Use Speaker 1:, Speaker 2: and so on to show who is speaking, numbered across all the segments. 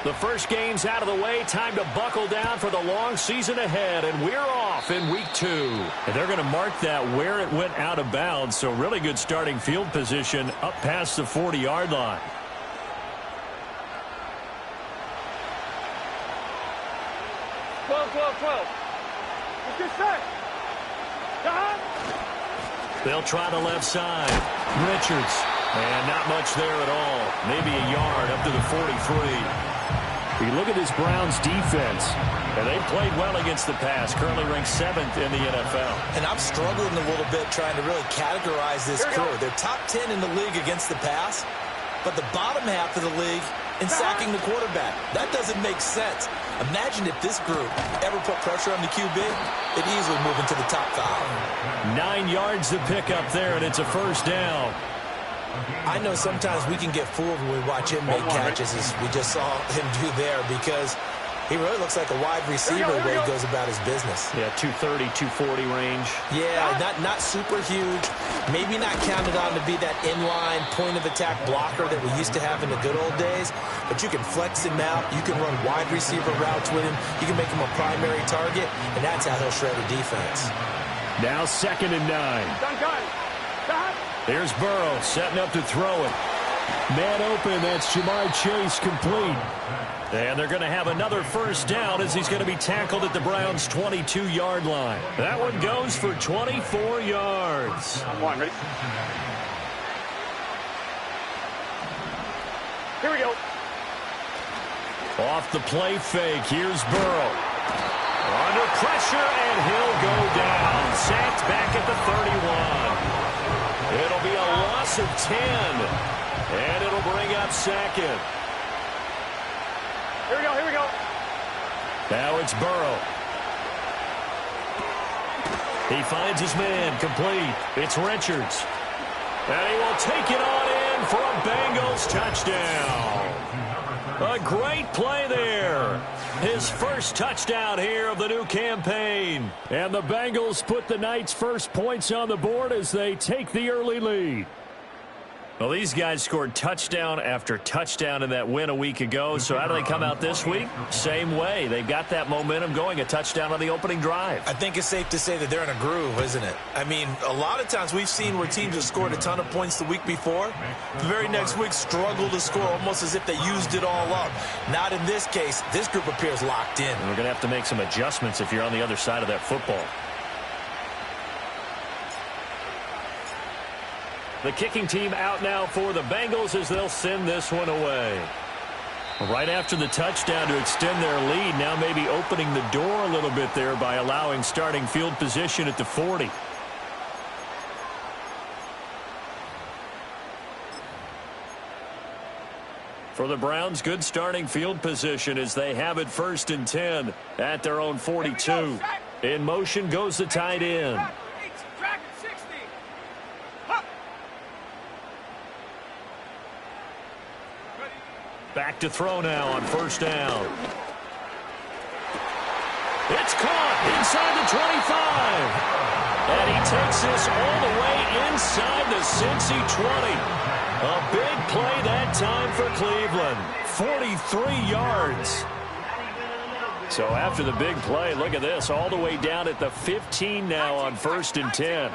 Speaker 1: The first game's out of the way. Time to buckle down for the long season ahead, and we're off in week 2. And they're going to mark that where it went out of bounds, so really good starting field position up past the 40-yard line. They'll try the left side. Richards. And not much there at all. Maybe a yard up to the 43. You look at this Browns defense, and they've played well against the pass, currently ranked 7th in the NFL.
Speaker 2: And I'm struggling a little bit trying to really categorize this crew. They're top 10 in the league against the pass, but the bottom half of the league in sacking the quarterback. That doesn't make sense. Imagine if this group ever put pressure on the QB, it'd easily move into the top 5.
Speaker 1: 9 yards to pick up there, and it's a first down.
Speaker 2: I know sometimes we can get fooled when we watch him make catches, as we just saw him do there, because he really looks like a wide receiver the way he goes about his business.
Speaker 1: Yeah, 230, 240 range.
Speaker 2: Yeah, not super huge. Maybe not counted on to be that inline point-of-attack blocker that we used to have in the good old days, but you can flex him out. You can run wide receiver routes with him. You can make him a primary target, and that's how he'll shred a defense.
Speaker 1: Now 2nd and 9. There's Burrow setting up to throw it. Man open, that's Jamar Chase complete. And they're going to have another first down as he's going to be tackled at the Browns' 22-yard line. That one goes for 24 yards.
Speaker 3: Ready? Here we go.
Speaker 1: Off the play fake, here's Burrow. Under pressure, and he'll go down. Sacked back at the 31. It'll be a loss of 10, and it'll bring up 2nd.
Speaker 3: Here we go.
Speaker 1: Now it's Burrow. He finds his man, complete. It's Richards. And he will take it on in for a Bengals touchdown. A great play there. His first touchdown here of the new campaign. And the Bengals put the night's first points on the board as they take the early lead. Well, these guys scored touchdown after touchdown in that win a week ago. So how do they come out this week? Same way. They've got that momentum going, a touchdown on the opening drive.
Speaker 2: I think it's safe to say that they're in a groove, isn't it? I mean, a lot of times we've seen where teams have scored a ton of points the week before. The very next week struggle to score almost as if they used it all up. Not in this case. This group appears locked in.
Speaker 1: And we're going to have to make some adjustments if you're on the other side of that football. The kicking team out now for the Bengals as they'll send this one away. Right after the touchdown to extend their lead, now maybe opening the door a little bit there by allowing starting field position at the 40. For the Browns, good starting field position as they have it 1st and 10 at their own 42. In motion goes the tight end. Back to throw now on 1st down. It's caught inside the 25. And he takes this all the way inside the Cincy 20. A big play that time for Cleveland. 43 yards. So after the big play, look at this. All the way down at the 15 now on 1st and 10.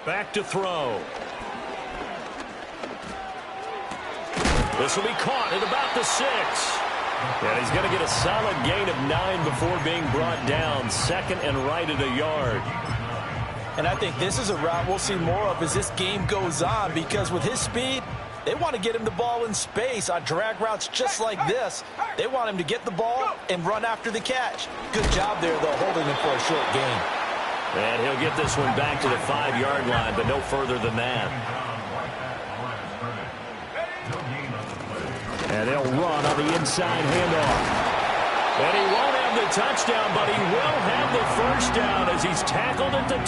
Speaker 1: Back to throw. This will be caught at about the 6. And he's going to get a solid gain of 9 before being brought down. 2nd and right at a yard.
Speaker 4: And I think this is a route we'll see more of as this game goes on, because with his speed, they want to get him the ball in space on drag routes just like this. They want him to get the ball and run after the catch. Good job there, though, holding him for a short gain.
Speaker 1: And he'll get this one back to the 5-yard line, but no further than that. And they'll run on the inside handoff. And he won't have the touchdown, but he will have the first down as he's tackled at the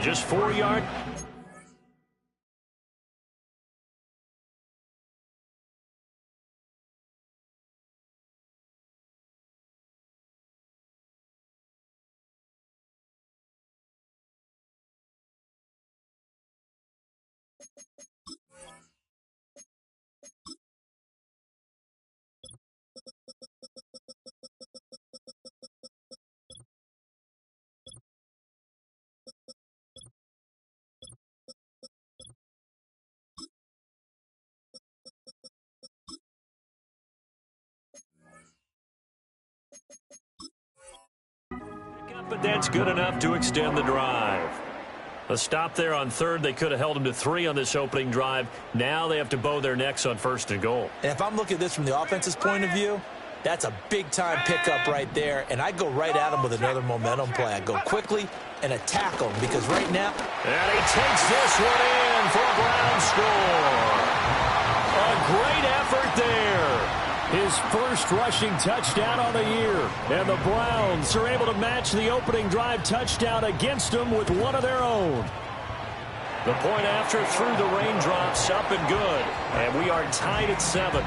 Speaker 1: 2. Just 4 yards. but that's good enough to extend the drive. A stop there on third. They could have held them to 3 on this opening drive. Now they have to bow their necks on first and goal.
Speaker 2: And if I'm looking at this from the offense's point of view, that's a big-time pickup right there, and I go right at him with another momentum play. I go quickly and attack him because right now...
Speaker 1: And he takes this one in for a Brown score. A great effort there. His first rushing touchdown on the year. And the Browns are able to match the opening drive touchdown against them with one of their own. The point after through the raindrops, up and good. And we are tied at 7.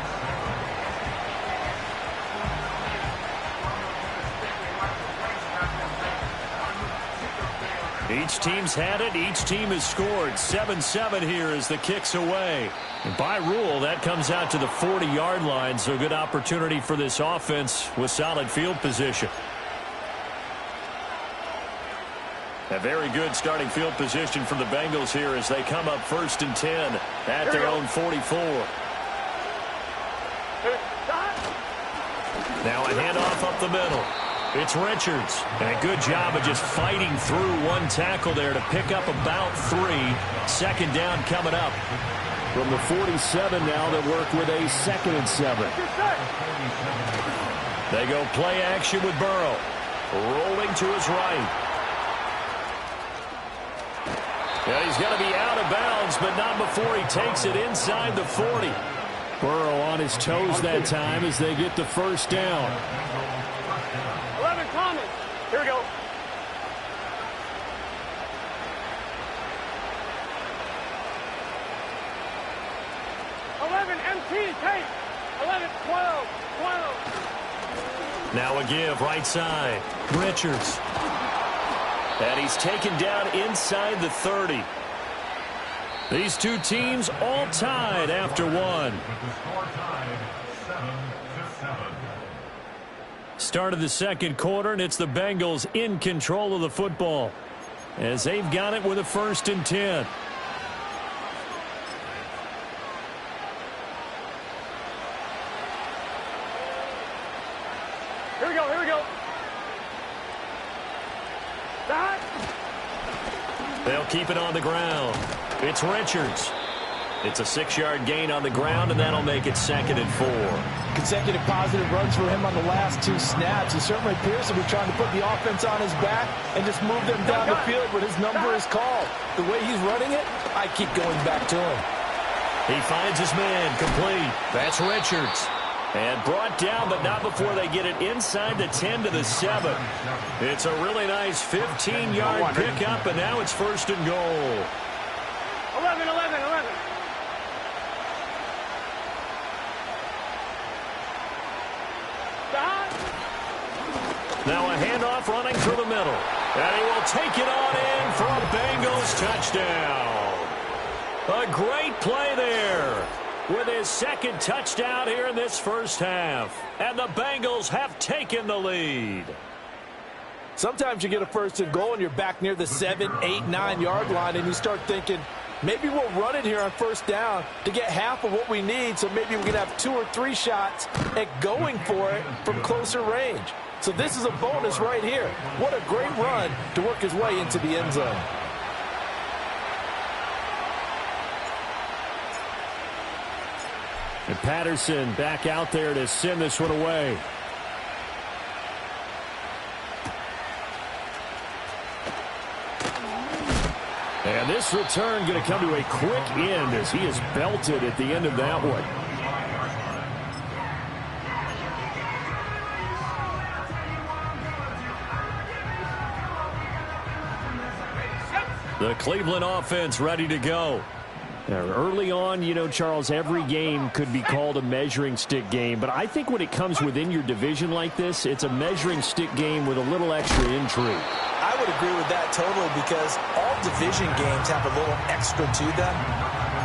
Speaker 1: Each team's had it. Each team has scored. 7-7 here as the kick's away. And by rule, that comes out to the 40-yard line, so good opportunity for this offense with solid field position. A very good starting field position for the Bengals here as they come up 1st and 10 at their own 44. Now a handoff up the middle. It's Richards. And a good job of just fighting through one tackle there to pick up about 3. 2nd down coming up. From the 47 now, they work with a 2nd and 7. They go play action with Burrow. Rolling to his right. Yeah, he's going to be out of bounds, but not before he takes it inside the 40. Burrow on his toes that time as they get the 1st down.
Speaker 3: 11 coming. Here we go. 11 MT, take. 11, 12, 12.
Speaker 1: Now a give right side. Richards. And he's taken down inside the 30. These two teams all tied after 1. Start of the 2nd quarter, and it's the Bengals in control of the football as they've got it with a 1st and 10.
Speaker 3: Here we go, here we go. That.
Speaker 1: They'll keep it on the ground. It's Richards. It's a 6-yard gain on the ground, and that'll make it 2nd and 4.
Speaker 4: Consecutive positive runs for him on the last 2 snaps. He certainly appears to be trying to put the offense on his back and just move them down the field when his number is called. The way he's running it, I keep going back to him.
Speaker 1: He finds his man complete. That's Richards. And brought down, but not before they get it inside the 10 to the 7. It's a really nice 15-yard pickup, and now it's 1st and goal.
Speaker 3: 11, 11, 11.
Speaker 1: Now a handoff running through the middle. And he will take it on in for a Bengals touchdown. A great play there with his 2nd touchdown here in this 1st half. And the Bengals have taken the lead.
Speaker 4: Sometimes you get a 1st and goal and you're back near the 7, 8, 9-yard line and you start thinking, maybe we'll run it here on 1st down to get half of what we need, so maybe we can have 2 or 3 shots at going for it from closer range. So this is a bonus right here. What a great run to work his way into the end zone.
Speaker 1: And Patterson back out there to send this one away. And this return going to come to a quick end as he is belted at the end of that one. The Cleveland offense ready to go. Now, early on, you know, Charles, every game could be called a measuring stick game. But I think when it comes within your division like this, it's a measuring stick game with a little extra intrigue.
Speaker 2: I would agree with that totally because all division games have a little extra to them.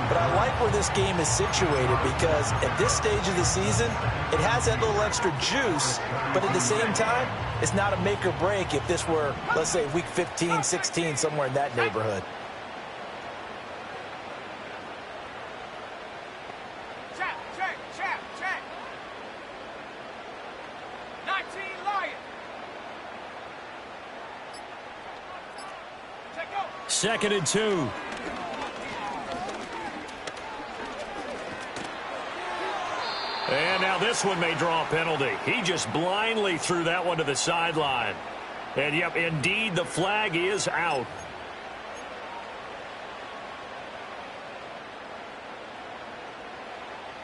Speaker 2: But I like where this game is situated because at this stage of the season, it has that little extra juice. But at the same time, it's not a make or break if this were, let's say, week 15, 16, somewhere in that neighborhood.
Speaker 3: Check, check, check, check. 19 Lion.
Speaker 1: 2nd and 2. And now this one may draw a penalty. He just blindly threw that one to the sideline. And, yep, indeed, the flag is out.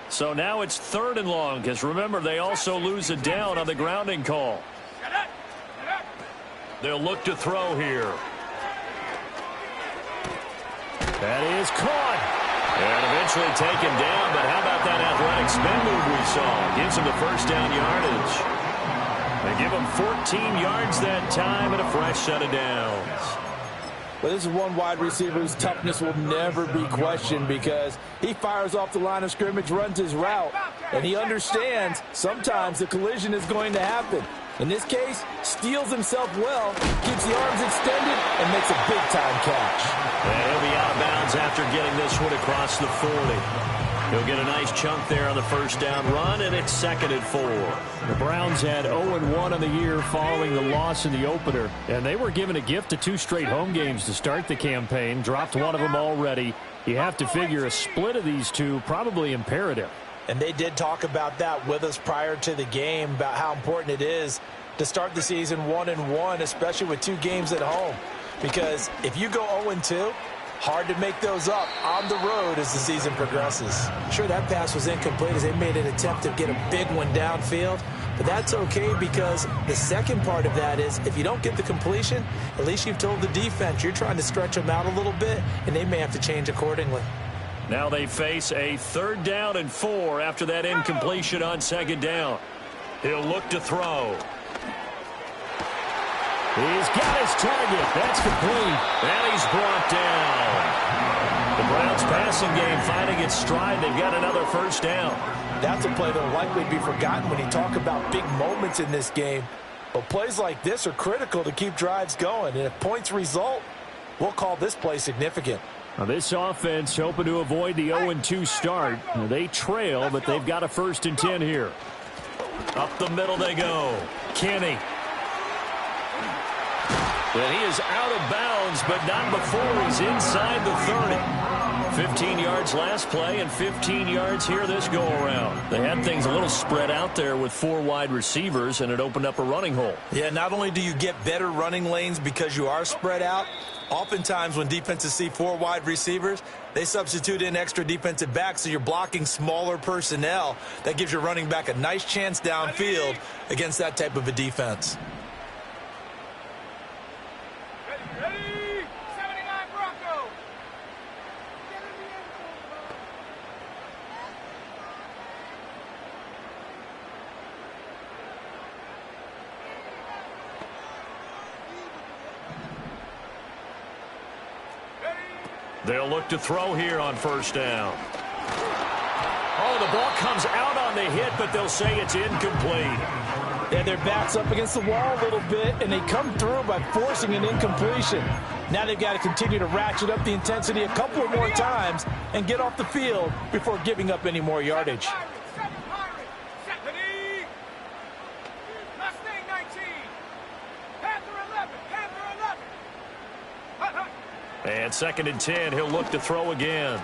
Speaker 1: So now it's 3rd and long, because remember, they also lose a down on the grounding call. They'll look to throw here. That is caught. And eventually taken down, but how about that athletic spin move we saw? Gives him the first down yardage. They give him 14 yards that time and a fresh set of downs.
Speaker 4: Well, this is one wide receiver whose toughness will never be questioned because he fires off the line of scrimmage, runs his route, and he understands sometimes the collision is going to happen. In this case, steals himself well, keeps the arms extended, and makes a big-time catch.
Speaker 1: And he'll be out of bounds after getting this one across the 40. He'll get a nice chunk there on the first down run, and it's 2nd and 4. The Browns had 0-1 on the year following the loss in the opener, and they were given a gift of 2 straight home games to start the campaign. Dropped one of them already. You have to figure a split of these two probably imperative.
Speaker 4: And they did talk about that with us prior to the game, about how important it is to start the season 1-1, especially with 2 games at home. Because if you go 0-2, hard to make those up on the road as the season progresses. Sure, that pass was incomplete as they made an attempt to get a big one downfield. But that's okay because the second part of that is if you don't get the completion, at least you've told the defense you're trying to stretch them out a little bit, and they may have to change accordingly.
Speaker 1: Now they face a 3rd down and 4 after that incompletion on 2nd down. He'll look to throw. He's got his target. That's complete. And he's brought down. The Browns passing game finding its stride. They've got another first down.
Speaker 4: That's a play that will likely be forgotten when you talk about big moments in this game. But plays like this are critical to keep drives going. And if points result, we'll call this play significant.
Speaker 1: Now this offense hoping to avoid the 0-2 start. Now they trail, but they've got a 1st and 10 here. Up the middle they go. Kenny. And he is out of bounds, but not before he's inside the 30. 15 yards last play and 15 yards here this go-around. They had things a little spread out there with 4 wide receivers, and it opened up a running hole.
Speaker 2: Yeah, not only do you get better running lanes because you are spread out, oftentimes when defenses see 4 wide receivers, they substitute in extra defensive backs, so you're blocking smaller personnel. That gives your running back a nice chance downfield against that type of a defense.
Speaker 1: They'll look to throw here on 1st down. Oh, the ball comes out on the hit, but they'll say it's incomplete.
Speaker 4: And their back's up against the wall a little bit, and they come through by forcing an incompletion. Now they've got to continue to ratchet up the intensity a couple of more times and get off the field before giving up any more yardage.
Speaker 1: And 2nd and 10, he'll look to throw again.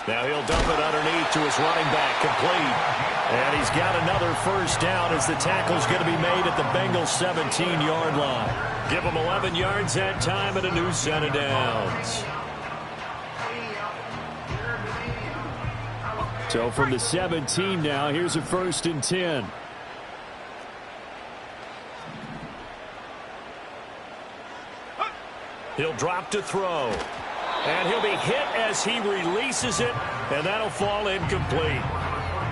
Speaker 1: Now he'll dump it underneath to his running back, complete. And he's got another first down as the tackle's going to be made at the Bengals' 17-yard line. Give them 11 yards that time and a new set of downs. So from the 17 now, here's a 1st and 10. He'll drop to throw. And he'll be hit as he releases it, and that'll fall incomplete.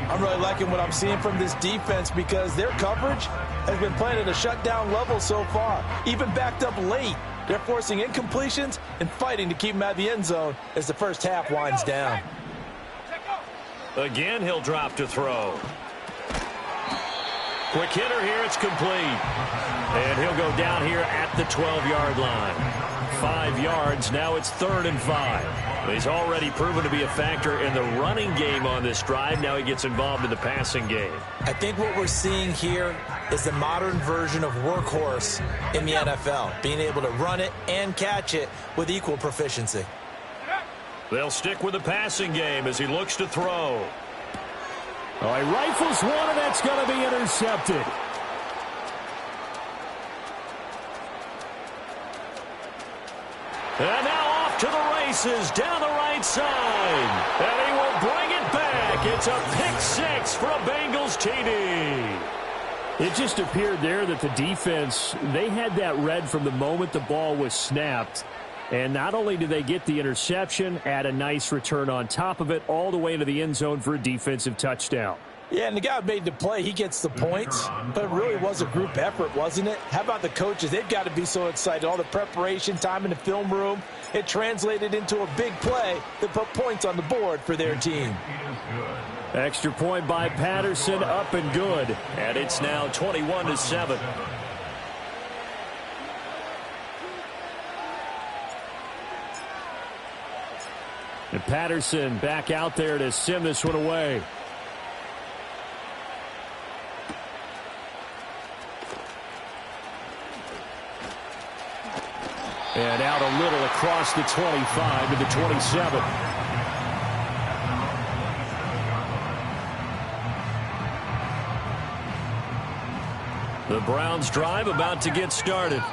Speaker 4: I'm really liking what I'm seeing from this defense because their coverage has been playing at a shutdown level so far. Even backed up late, they're forcing incompletions and fighting to keep them out of the end zone as the first half winds down.
Speaker 1: Again, he'll drop to throw. Quick hitter here, it's complete. And he'll go down here at the 12-yard line. 5 yards. Now it's 3rd and 5. He's already proven to be a factor in the running game on this drive. Now he gets involved in the passing game.
Speaker 2: I think what we're seeing here is the modern version of workhorse in the NFL, being able to run it and catch it with equal proficiency.
Speaker 1: They'll stick with the passing game as he looks to throw.
Speaker 5: All right, rifles one, and that's going to be intercepted.
Speaker 1: And now off to the races down the right side. And he will bring it back. It's a pick-6 for a Bengals TD.
Speaker 5: It just appeared there that the defense, they had that read from the moment the ball was snapped. And not only did they get the interception, add a nice return on top of it, all the way to the end zone for a defensive touchdown.
Speaker 4: Yeah, and the guy who made the play, he gets the points, but it really was a group effort, wasn't it? How about the coaches? They've got to be so excited. All the preparation time in the film room, it translated into a big play that put points on the board for their team.
Speaker 5: Extra point by Patterson, up and good.
Speaker 1: And it's now 21-7.
Speaker 5: And Patterson back out there to send this one away. And out a little across the 25 to the 27.
Speaker 1: The Browns drive about to get started.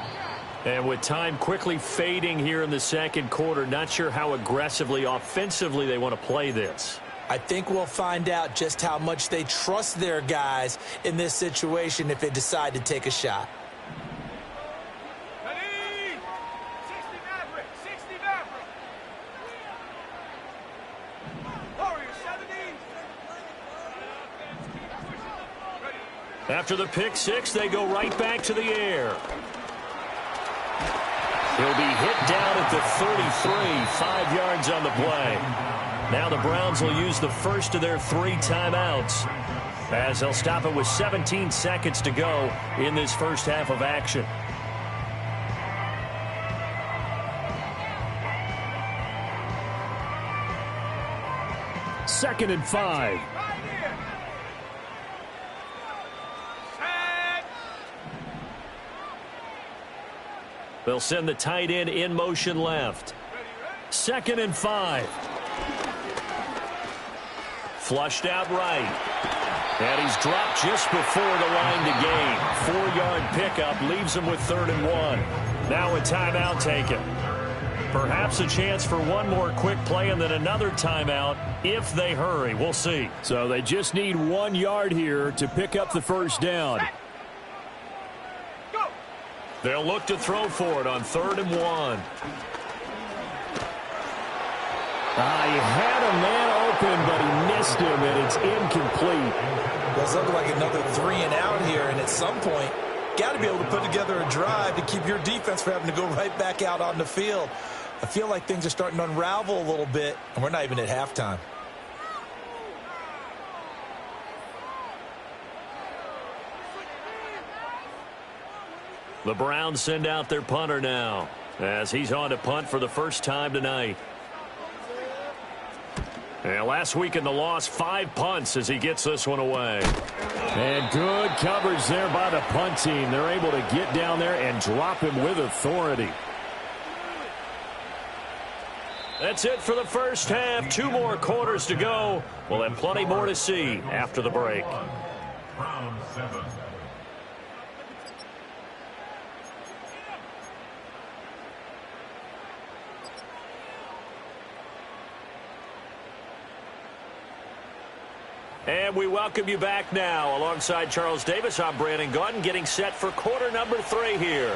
Speaker 1: And with time quickly fading here in the second quarter, not sure how aggressively, offensively they want to play this.
Speaker 2: I think we'll find out just how much they trust their guys in this situation if they decide to take a shot.
Speaker 1: After the pick-6, they go right back to the air. He'll be hit down at the 33, 5 yards on the play. Now the Browns will use the first of their 3 timeouts as they'll stop it with 17 seconds to go in this first half of action.
Speaker 5: Second and 5.
Speaker 1: They'll send the tight end in motion left. Second and 5. Flushed out right. And he's dropped just before the line to gain. 4-yard pickup leaves him with 3rd and 1. Now a timeout taken. Perhaps a chance for one more quick play and then another timeout if they hurry. We'll see.
Speaker 5: So they just need 1 yard here to pick up the first down.
Speaker 1: They'll look to throw for it on 3rd and 1.
Speaker 5: He had a man open, but he missed him, and it's incomplete.
Speaker 2: Does look like another 3 and out here, and at some point, got to be able to put together a drive to keep your defense from having to go right back out on the field. I feel like things are starting to unravel a little bit, and we're not even at halftime.
Speaker 1: The Browns send out their punter now as he's on to punt for the first time tonight. And last week in the loss, 5 punts as he gets this one away.
Speaker 5: And good coverage there by the punt team. They're able to get down there and drop him with authority.
Speaker 1: That's it for the first half. 2 more quarters to go. We'll have plenty more to see after the break.
Speaker 6: Round 7.
Speaker 1: And we welcome you back now. Alongside Charles Davis, I'm Brandon Gaudin, getting set for quarter number 3 here.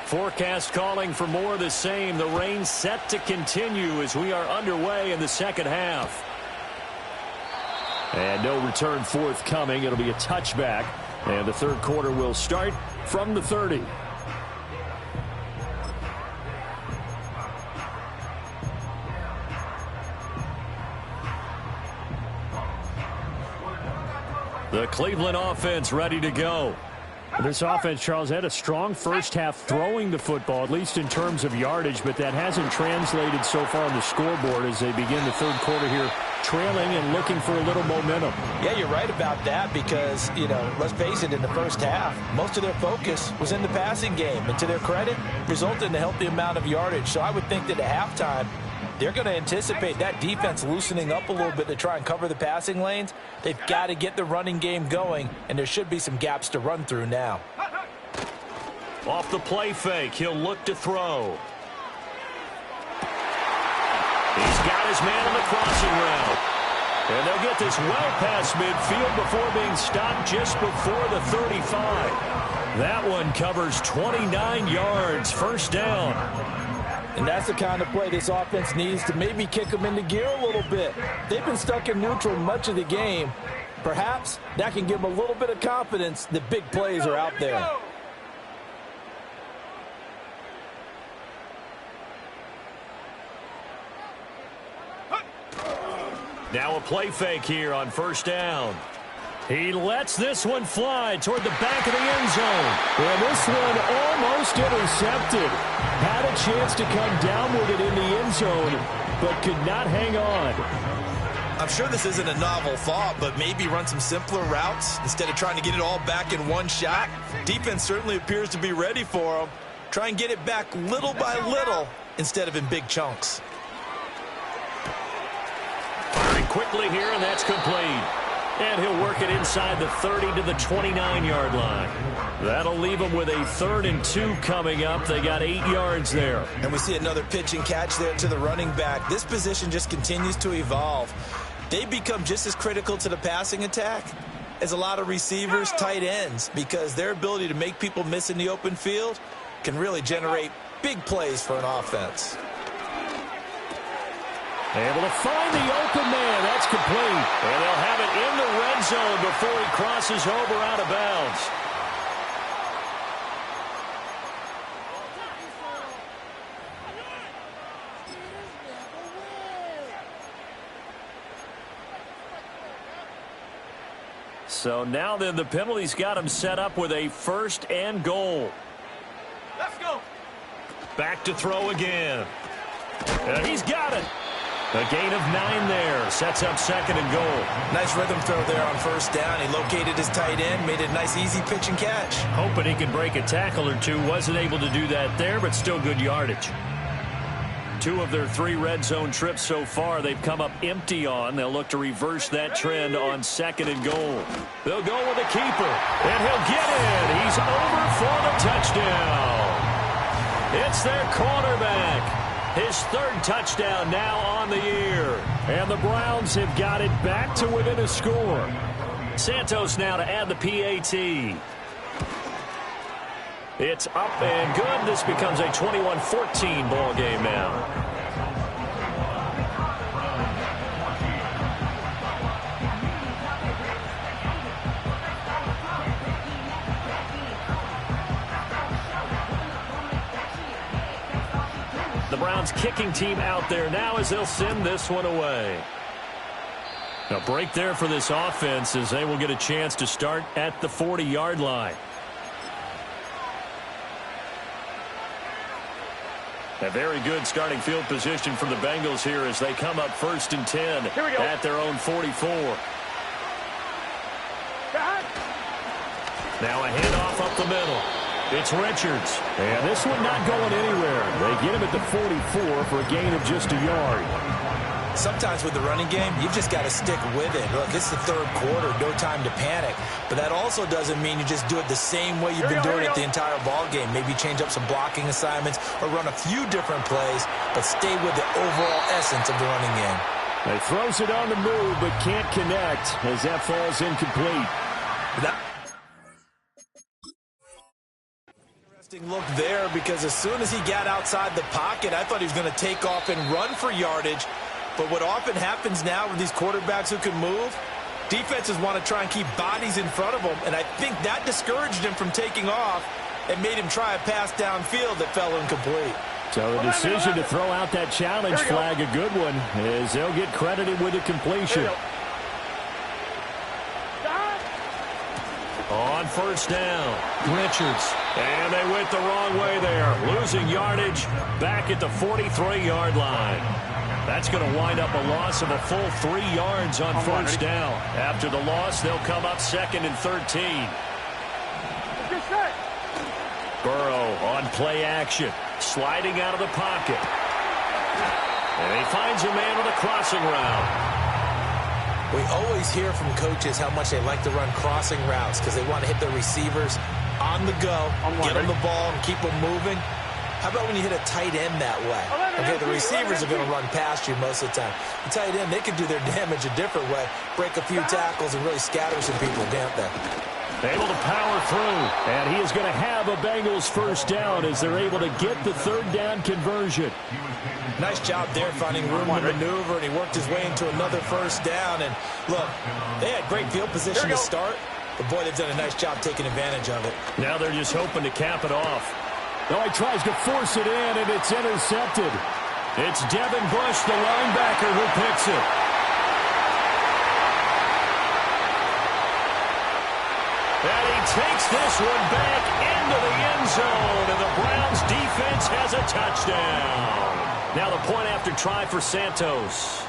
Speaker 1: Forecast calling for more of the same. The rain set to continue as we are underway in the second half.
Speaker 5: And no return forthcoming. It'll be a touchback. And the third quarter will start from the 30.
Speaker 1: The Cleveland offense ready to go.
Speaker 5: This offense, Charles, had a strong first half throwing the football, at least in terms of yardage, but that hasn't translated so far on the scoreboard as they begin the third quarter here, trailing and looking for a little momentum.
Speaker 4: Yeah, you're right about that because, let's face it, in the first half, most of their focus was in the passing game. And to their credit, resulted in a healthy amount of yardage. So I would think that at halftime, they're going to anticipate that defense loosening up a little bit to try and cover the passing lanes. They've got to get the running game going, and there should be some gaps to run through now.
Speaker 1: Off the play fake, he'll look to throw. He's got his man on the crossing route. And they'll get this well past midfield before being stopped just before the 35. That one covers 29 yards, first down.
Speaker 4: And that's the kind of play this offense needs to maybe kick them into gear a little bit. They've been stuck in neutral much of the game. Perhaps that can give them a little bit of confidence that big plays are out there.
Speaker 1: Now a play fake here on first down. He lets this one fly toward the back of the end zone.
Speaker 5: And this one almost intercepted. Had a chance to come down with it in the end zone, but could not hang on.
Speaker 2: I'm sure this isn't a novel thought, but maybe run some simpler routes instead of trying to get it all back in one shot. Defense certainly appears to be ready for him. Try and get it back little by little instead of in big chunks.
Speaker 1: Firing quickly here, and that's complete. And he'll work it inside the 30 to the 29-yard line. That'll leave them with a 3rd and 2 coming up. They got 8 yards there.
Speaker 2: And we see another pitch and catch there to the running back. This position just continues to evolve. They become just as critical to the passing attack as a lot of receivers, tight ends, because their ability to make people miss in the open field can really generate big plays for an offense.
Speaker 5: Able to find the open man. That's complete.
Speaker 1: And they'll have it in the red zone before he crosses over out of bounds. So now then the penalty's got him set up with a 1st and goal.
Speaker 3: Let's go.
Speaker 1: Back to throw again. He's got it. A gain of 9 there. Sets up 2nd and goal.
Speaker 2: Nice rhythm throw there on first down. He located his tight end, made it a nice easy pitch and catch.
Speaker 1: Hoping he could break a tackle or two. Wasn't able to do that there, but still good yardage. 2 of their 3 red zone trips so far they've come up empty on. They'll look to reverse that trend on 2nd and goal. They'll go with a keeper, and he'll get in. He's over for the touchdown. It's their quarterback. His 3rd touchdown now on the year.
Speaker 5: And the Browns have got it back to within a score.
Speaker 1: Santos now to add the PAT. It's up and good. This becomes a 21-14 ball game now. The Browns kicking team out there now as they'll send this one away. A break there for this offense as they will get a chance to start at the 40-yard line. A very good starting field position for the Bengals here as they come up 1st and 10 at their own 44. Now a handoff up the middle. It's Richards.
Speaker 5: And this one not going anywhere. They get him at the 44 for a gain of just a yard.
Speaker 2: Sometimes with the running game, you've just got to stick with it. Look, it's the 3rd quarter, no time to panic. But that also doesn't mean you just do it the same way you've been doing it the entire ball game. Maybe change up some blocking assignments or run a few different plays, but stay with the overall essence of the running game.
Speaker 5: He throws it on the move, but can't connect as that falls incomplete.
Speaker 2: Look there, because as soon as he got outside the pocket, I thought he was going to take off and run for yardage. But what often happens now with these quarterbacks who can move, defenses want to try and keep bodies in front of them, and I think that discouraged him from taking off and made him try a pass downfield that fell incomplete.
Speaker 5: So the decision to throw out that challenge flag, a good one, as they'll get credited with the completion.
Speaker 1: On first down, Richards. And they went the wrong way there. Losing yardage back at the 43-yard line. That's going to wind up a loss of a full 3 yards on first down. After the loss, they'll come up 2nd and 13. Burrow on play action. Sliding out of the pocket. And he finds a man on the crossing route.
Speaker 2: We always hear from coaches how much they like to run crossing routes because they want to hit their receivers on the go, get them the ball, and keep them moving. How about when you hit a tight end that way? Okay, the receivers are going to run past you most of the time. The tight end, they can do their damage a different way, break a few tackles, and really scatter some people, can't they?
Speaker 5: Able to power through, and he is going to have a Bengals first down as they're able to get the 3rd down conversion.
Speaker 2: Nice job there finding room to maneuver, and he worked his way into another first down. And look, they had great field position to start, but boy, they've done a nice job taking advantage of it.
Speaker 5: Now they're just hoping to cap it off. Oh, he tries to force it in, and it's intercepted. It's Devin Bush, the linebacker, who picks it. And he takes this one back into the end zone, and the Browns defense has a touchdown. Now the point after try for Santos.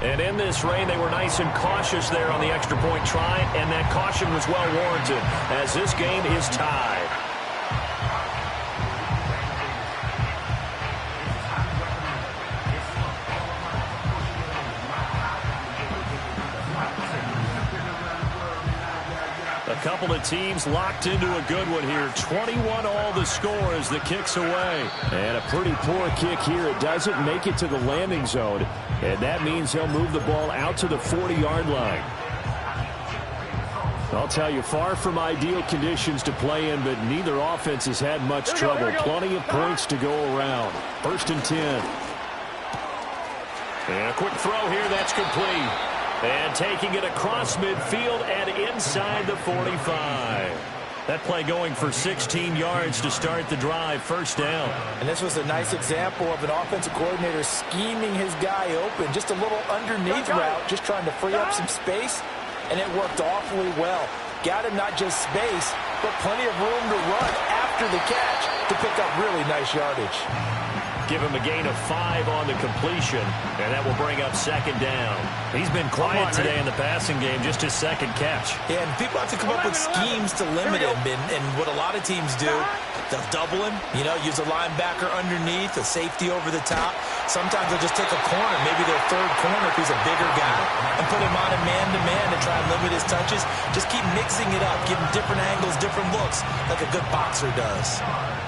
Speaker 5: And in this rain, they were nice and cautious there on the extra point try, and that caution was well warranted as this game is tied. A couple of teams locked into a good one here. 21 all the score as the kick's away. And a pretty poor kick here. It doesn't make it to the landing zone. And that means he'll move the ball out to the 40-yard line. I'll tell you, far from ideal conditions to play in, but neither offense has had much trouble. Plenty of points to go around. 1st and 10. And a quick throw here. That's complete. And taking it across midfield and inside the 45. That play going for 16 yards to start the drive. First down.
Speaker 4: And this was a nice example of an offensive coordinator scheming his guy open. Just a little underneath route, just trying to free up some space. And it worked awfully well. Got him not just space, but plenty of room to run after the catch to pick up really nice yardage.
Speaker 5: Give him a gain of 5 on the completion, and that will bring up 2nd down. He's been quiet today in the passing game, just his 2nd catch.
Speaker 2: Yeah, and people have to come up with schemes to limit him, and what a lot of teams do, they'll double him, use a linebacker underneath, a safety over the top. Sometimes they'll just take a corner, maybe their 3rd corner if he's a bigger guy, and put him on a man-to-man to try and limit his touches. Just keep mixing it up, give him different angles, different looks, like a good boxer does.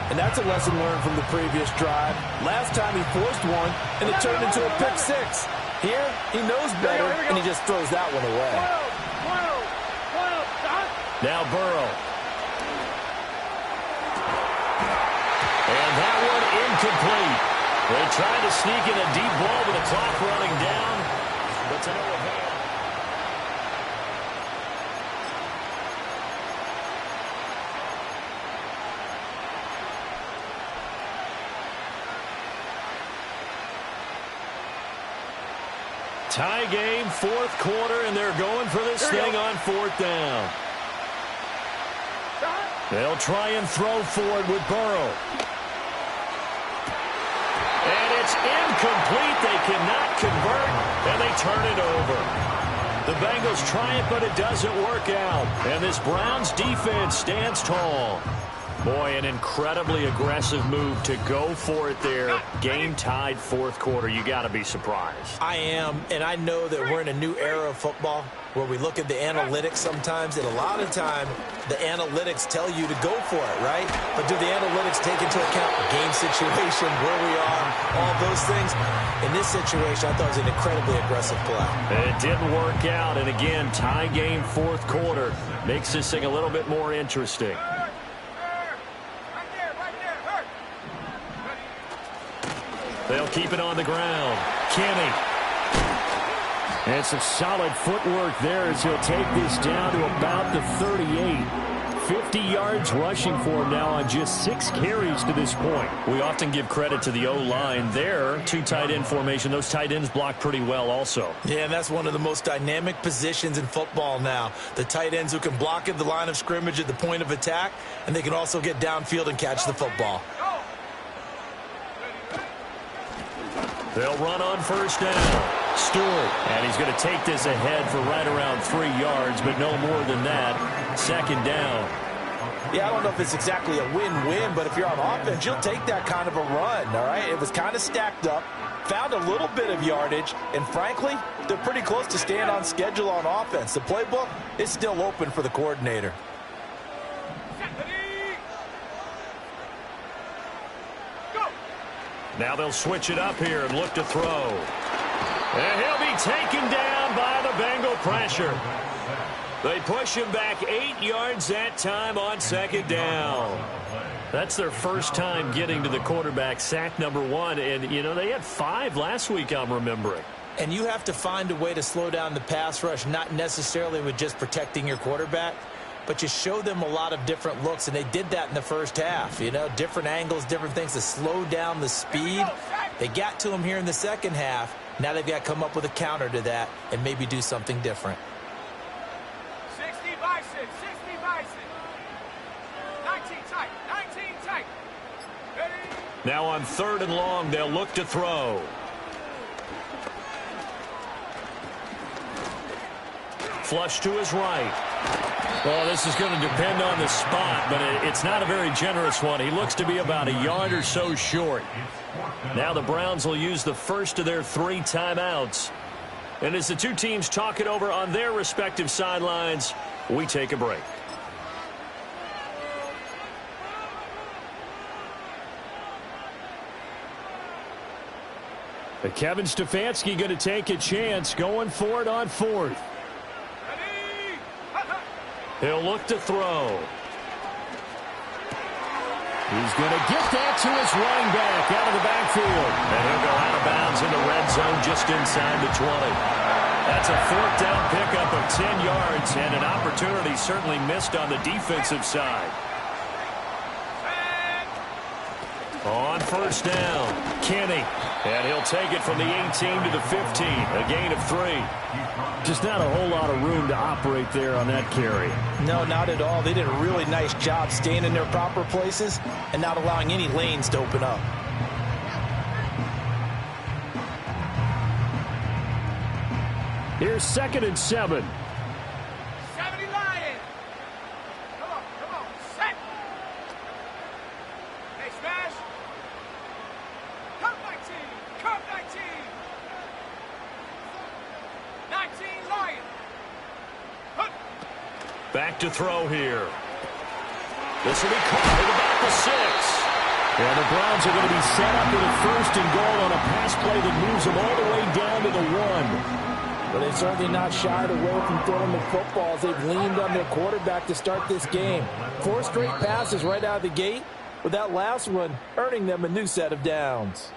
Speaker 4: And that's a lesson learned from the previous drive. Last time he forced one, and it turned into a pick 6. Here, he knows better, and he just throws that one away.
Speaker 5: Now Burrow. And that one incomplete. They tried to sneak in a deep ball with the clock running down, but to no avail. Tie game, 4th quarter, and they're going for this thing on 4th down. They'll try and throw for it with Burrow. And it's incomplete. They cannot convert, and they turn it over. The Bengals try it, but it doesn't work out. And this Browns defense stands tall. Boy, an incredibly aggressive move to go for it there. Game tied 4th quarter. You got to be surprised.
Speaker 2: I am, and I know that we're in a new era of football where we look at the analytics sometimes, and a lot of time the analytics tell you to go for it, right? But do the analytics take into account game situation, where we are, all those things? In this situation, I thought it was an incredibly aggressive play.
Speaker 5: It didn't work out, and again, tie game 4th quarter makes this thing a little bit more interesting. They'll keep it on the ground. Kenny. And some solid footwork there as he'll take this down to about the 38. 50 yards rushing for him now on just 6 carries to this point.
Speaker 1: We often give credit to the O-line there. 2 tight end formation. Those tight ends block pretty well also.
Speaker 2: Yeah, and that's one of the most dynamic positions in football now. The tight ends who can block at the line of scrimmage at the point of attack, and they can also get downfield and catch the football.
Speaker 1: They'll run on first down. Stewart, and he's going to take this ahead for right around 3 yards, but no more than that. 2nd down.
Speaker 4: Yeah, I don't know if it's exactly a win-win, but if you're on offense, you'll take that kind of a run, all right? It was kind of stacked up, found a little bit of yardage, and frankly, they're pretty close to staying on schedule on offense. The playbook is still open for the coordinator.
Speaker 1: Now they'll switch it up here and look to throw. And he'll be taken down by the Bengal pressure. They push him back 8 yards that time on 2nd down. That's their first time getting to the quarterback, sack number 1. And, you know, they had 5 last week, I'm remembering.
Speaker 2: And you have to find a way to slow down the pass rush, not necessarily with just protecting your quarterback, but you show them a lot of different looks, and they did that in the first half. You know, different angles, different things to slow down the speed. They got to him here in the second half. Now they've got to come up with a counter to that and maybe do something different.
Speaker 3: 60 by 6, 60 by 6. 19 tight, 19 tight. Ready?
Speaker 1: Now on 3rd and long, they'll look to throw. Flush to his right. Well, this is going to depend on the spot, but it's not a very generous one. He looks to be about a yard or so short. Now the Browns will use the first of their 3 timeouts. And as the 2 teams talk it over on their respective sidelines, we take a break.
Speaker 5: But Kevin Stefanski going to take a chance going for it on 4th.
Speaker 1: He'll look to throw.
Speaker 5: He's going to get that to his running back out of the backfield.
Speaker 1: And he'll go out of bounds in the red zone just inside the 20. That's a 4th down pickup of 10 yards and an opportunity certainly missed on the defensive side. On first down, Kenny. And he'll take it from the 18 to the 15, a gain of 3.
Speaker 5: Just not a whole lot of room to operate there on that carry.
Speaker 4: No, not at all. They did a really nice job staying in their proper places and not allowing any lanes to open up.
Speaker 5: Here's 2nd and 7.
Speaker 3: 70 Lions. Come on, set. Hey, smash. Come 19, come 19. 19 Lions.
Speaker 1: Back to throw here. This will be caught at about the 6.
Speaker 5: And the Browns are going to be set up with a 1st and goal on a pass play that moves them all the way down to the 1.
Speaker 4: But they've certainly not shied away from throwing the football as they've leaned on their quarterback to start this game. 4 straight passes right out of the gate, with that last one earning them a new set of downs.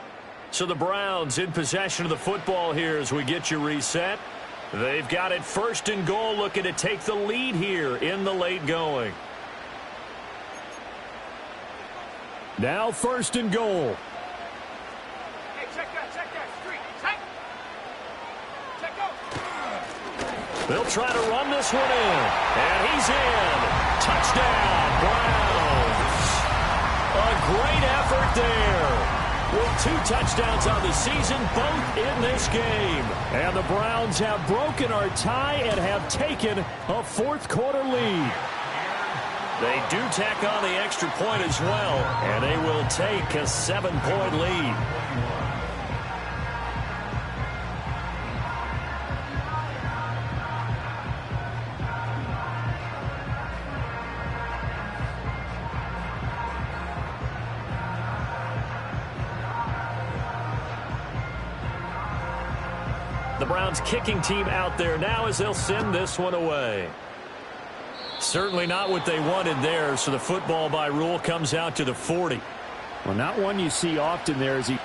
Speaker 1: So the Browns in possession of the football here as we get you reset. They've got it 1st and goal, looking to take the lead here in the late going.
Speaker 5: Now 1st and goal.
Speaker 3: Hey, check that street. Check.
Speaker 1: They'll try to run this one in. And he's in. Touchdown, Browns. A great effort there. With 2 touchdowns on the season, both in this game.
Speaker 5: And the Browns have broken our tie and have taken a 4th quarter lead.
Speaker 1: They do tack on the extra point as well, and they will take a 7-point lead. The Browns kicking team out there now as they'll send this one away. Certainly not what they wanted there, so the football by rule comes out to the 40.
Speaker 5: Well, not one you see often there as he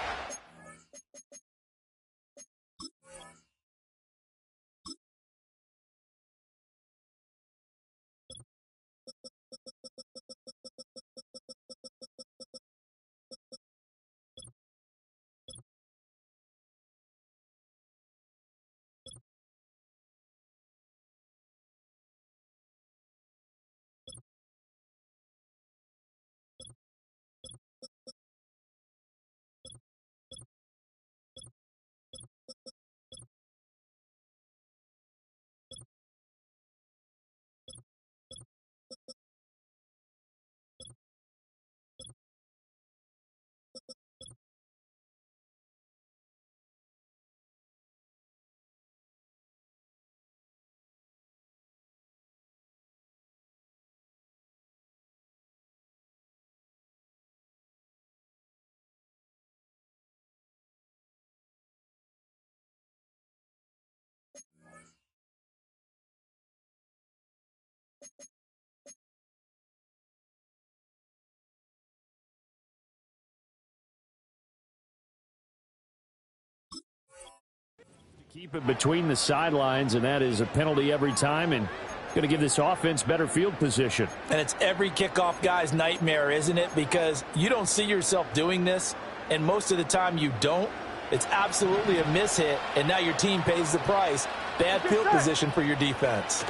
Speaker 5: Keep it between the sidelines, and that is a penalty every time, and going to give this offense better field position.
Speaker 4: And it's every kickoff guy's nightmare, isn't it? Because you don't see yourself doing this, and most of the time you don't. It's absolutely a mishit, and now your team pays the price. Bad field position for your defense.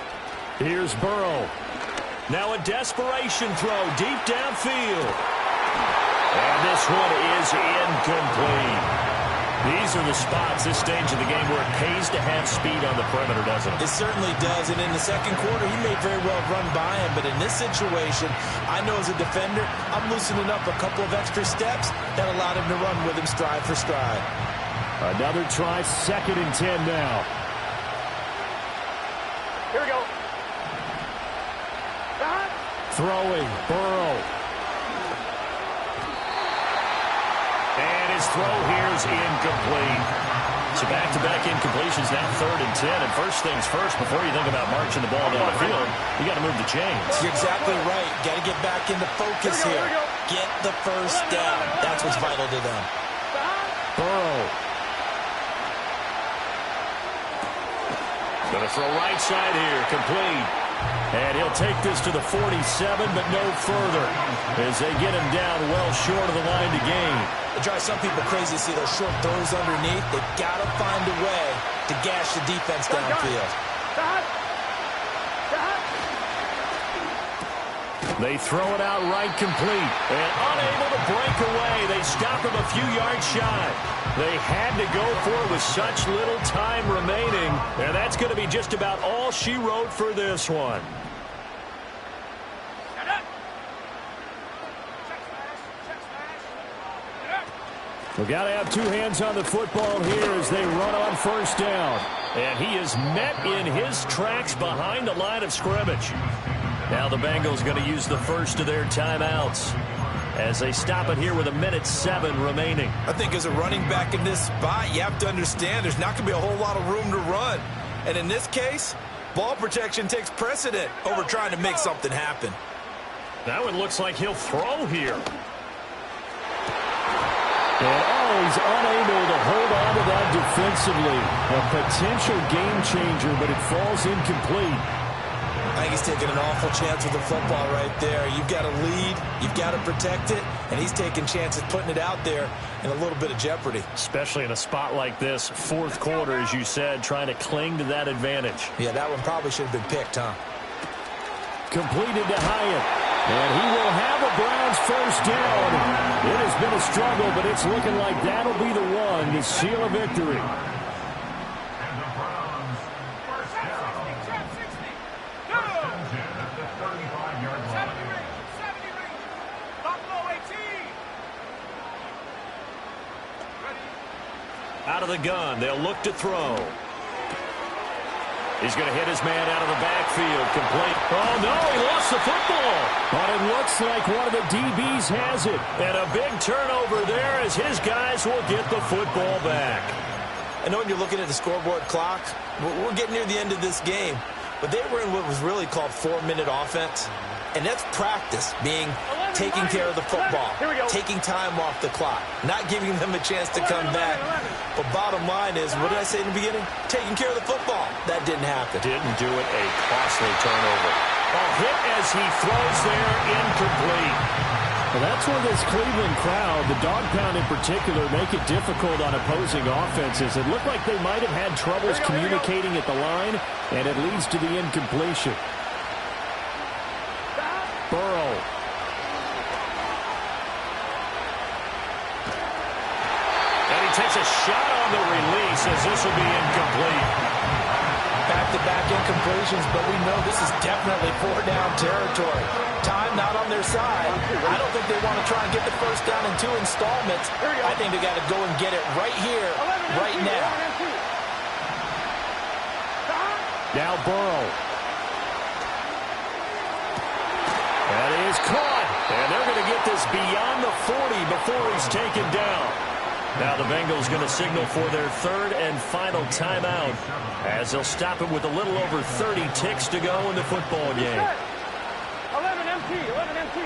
Speaker 5: Here's Burrow.
Speaker 1: Now a desperation throw deep downfield. And this one is incomplete. These are the spots, this stage of the game, where it pays to have speed on the perimeter, doesn't it?
Speaker 2: It certainly does, and in the second quarter, he may very well run by him, but in this situation, I know as a defender, I'm loosening up a couple of extra steps that allowed him to run with him stride for stride.
Speaker 5: Another try, 2nd and 10 now.
Speaker 3: Here we go.
Speaker 5: Throwing, Burrow.
Speaker 1: And his throw here is incomplete. So back-to-back incompletions, now 3rd and 10. And first things first, before you think about marching the ball down the field, you got to move the chains.
Speaker 2: You're exactly right. Got to get back into focus here. Get the first down. That's what's vital to them.
Speaker 5: Burrow.
Speaker 1: Going to throw right side here, complete. And he'll take this to the 47, but no further, as they get him down well short of the line to gain.
Speaker 2: It drives some people crazy to see those short throws underneath. They've got to find a way to gash the defense downfield.
Speaker 1: They throw it out right complete. And unable to break away. They stop him a few yards shy. They had to go for it with such little time remaining. And that's going to be just about all she wrote for this one.
Speaker 5: We've got to have two hands on the football here as they run on first down.
Speaker 1: And he is met in his tracks behind the line of scrimmage. Now the Bengals going to use the first of their timeouts as they stop it here with 1:07 remaining.
Speaker 2: I think as a running back in this spot, you have to understand there's not going to be a whole lot of room to run. And in this case, ball protection takes precedent over trying to make something happen.
Speaker 1: Now it looks like he'll throw here.
Speaker 5: And he's unable to hold on to that defensively. A potential game changer, but it falls incomplete.
Speaker 2: I think he's taking an awful chance with the football right there. You've got to lead, you've got to protect it, and he's taking chances putting it out there in a little bit of jeopardy.
Speaker 1: Especially in a spot like this, fourth quarter, as you said, trying to cling to that advantage.
Speaker 2: Yeah, that one probably should have been picked, huh?
Speaker 5: Completed to Hyatt. And he will have a Browns first down. It has been a struggle, but it's looking like that'll be the one to seal a victory.
Speaker 6: And the Browns first down. At the 35-yard line.
Speaker 1: Out of the gun, they'll look to throw. He's going to hit his man out of the backfield. Complete. Oh, no, he lost the football.
Speaker 5: But it looks like one of the DBs has it.
Speaker 1: And a big turnover there as his guys will get the football back.
Speaker 2: I know when you're looking at the scoreboard clock, we're getting near the end of this game. But they were in what was really called 4-minute offense. And that's practice, being taking care of the football, taking time off the clock, not giving them a chance to come back. But bottom line is, what did I say in the beginning? Taking care of the football. That didn't happen.
Speaker 1: Didn't do it. A costly turnover. A hit as he throws there, incomplete.
Speaker 5: Well, that's where this Cleveland crowd, the dog pound in particular, make it difficult on opposing offenses. It looked like they might have had troubles communicating at the line, and it leads to the incompletion. Burrow.
Speaker 1: And he takes a shot on the release as this will be incomplete.
Speaker 2: Back-to-back incompletions, but we know this is definitely 4-down territory. Time not on their side. I don't think they want to try and get the first down in 2 installments. I think they got to go and get it right here, right now.
Speaker 5: Now Burrow. That is caught. And they're going to get this beyond the 40 before he's taken down.
Speaker 1: Now the Bengals going to signal for their third and final timeout as they'll stop it with a little over 30 ticks to go in the football game.
Speaker 3: 11 MT, 11 MT.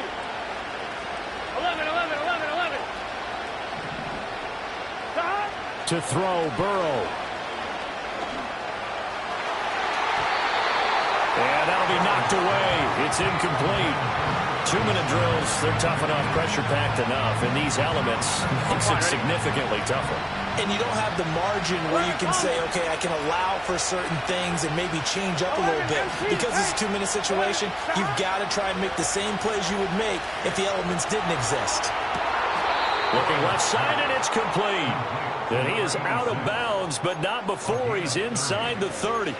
Speaker 3: 11, 11, 11, 11. Stop.
Speaker 5: To throw, Burrow. And that'll be knocked away. It's incomplete. 2-minute drills, they're tough enough, pressure-packed enough, and these elements makes it significantly tougher.
Speaker 2: And you don't have the margin where you can say, okay, I can allow for certain things and maybe change up a little bit. Because it's a 2-minute situation, you've got to try and make the same plays you would make if the elements didn't exist.
Speaker 1: Looking left side, and it's complete. And he is out of bounds, but not before he's inside the 30.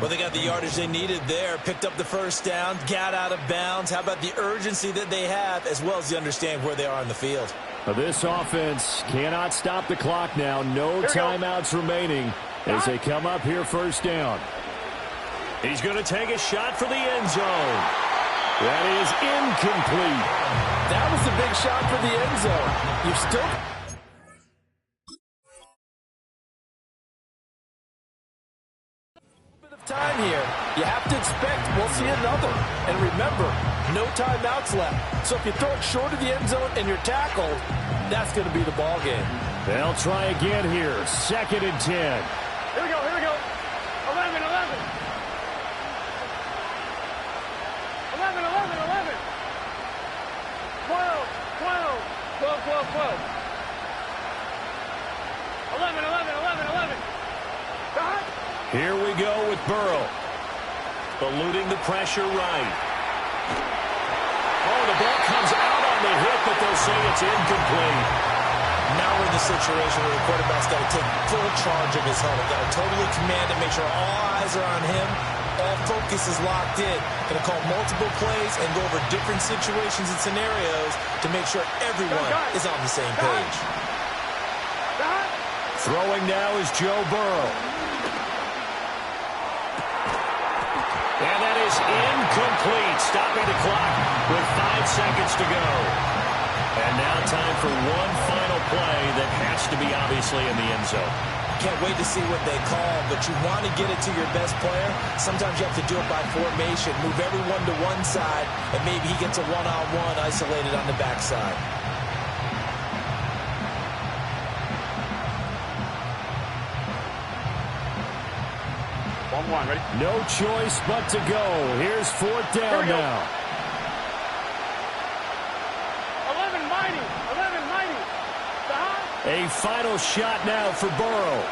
Speaker 2: Well, they got the yardage they needed there, picked up the first down, got out of bounds. How about the urgency that they have, as well as the understand where they are on the field?
Speaker 5: This offense cannot stop the clock now. No timeouts remaining as they come up here first down.
Speaker 1: He's going to take a shot for the end zone.
Speaker 5: That is incomplete.
Speaker 4: That was a big shot for the end zone. You've still... time here. You have to expect we'll see another. And remember, no timeouts left. So if you throw it short of the end zone and you're tackled, that's going to be the ball game.
Speaker 5: They'll try again here. 2nd and 10.
Speaker 3: Here we go, here we go. 11, 11. 11, 11, 11. 12, 12. 12, 12, 12. 11, 11, 11, 11. Stop.
Speaker 1: Here we go with Burrow. Eluding the pressure right. Oh, the ball comes out on the hit, but they'll say it's incomplete.
Speaker 2: Now we're in the situation where the quarterback's got to take full charge of his helmet. Got to totally command it, make sure all eyes are on him. All focus is locked in. Going to call multiple plays and go over different situations and scenarios to make sure everyone is on the same page.
Speaker 5: Throwing now is Joe Burrow.
Speaker 1: And that is incomplete, stopping the clock with 5 seconds to go. And now time for one final play that has to be obviously in the end zone.
Speaker 2: Can't wait to see what they call, but you want to get it to your best player. Sometimes you have to do it by formation. Move everyone to one side, and maybe he gets a one-on-one isolated on the backside.
Speaker 3: One, ready?
Speaker 5: No choice but to go. Here's 4th down now.
Speaker 3: 11 mighty. 11 mighty. Stop.
Speaker 5: A final shot now for Burrow.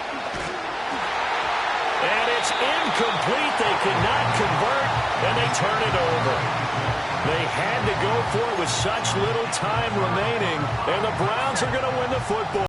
Speaker 1: And it's incomplete. They cannot convert, and they turn it over. They had to go for it with such little time remaining, and the Browns are going to win the football.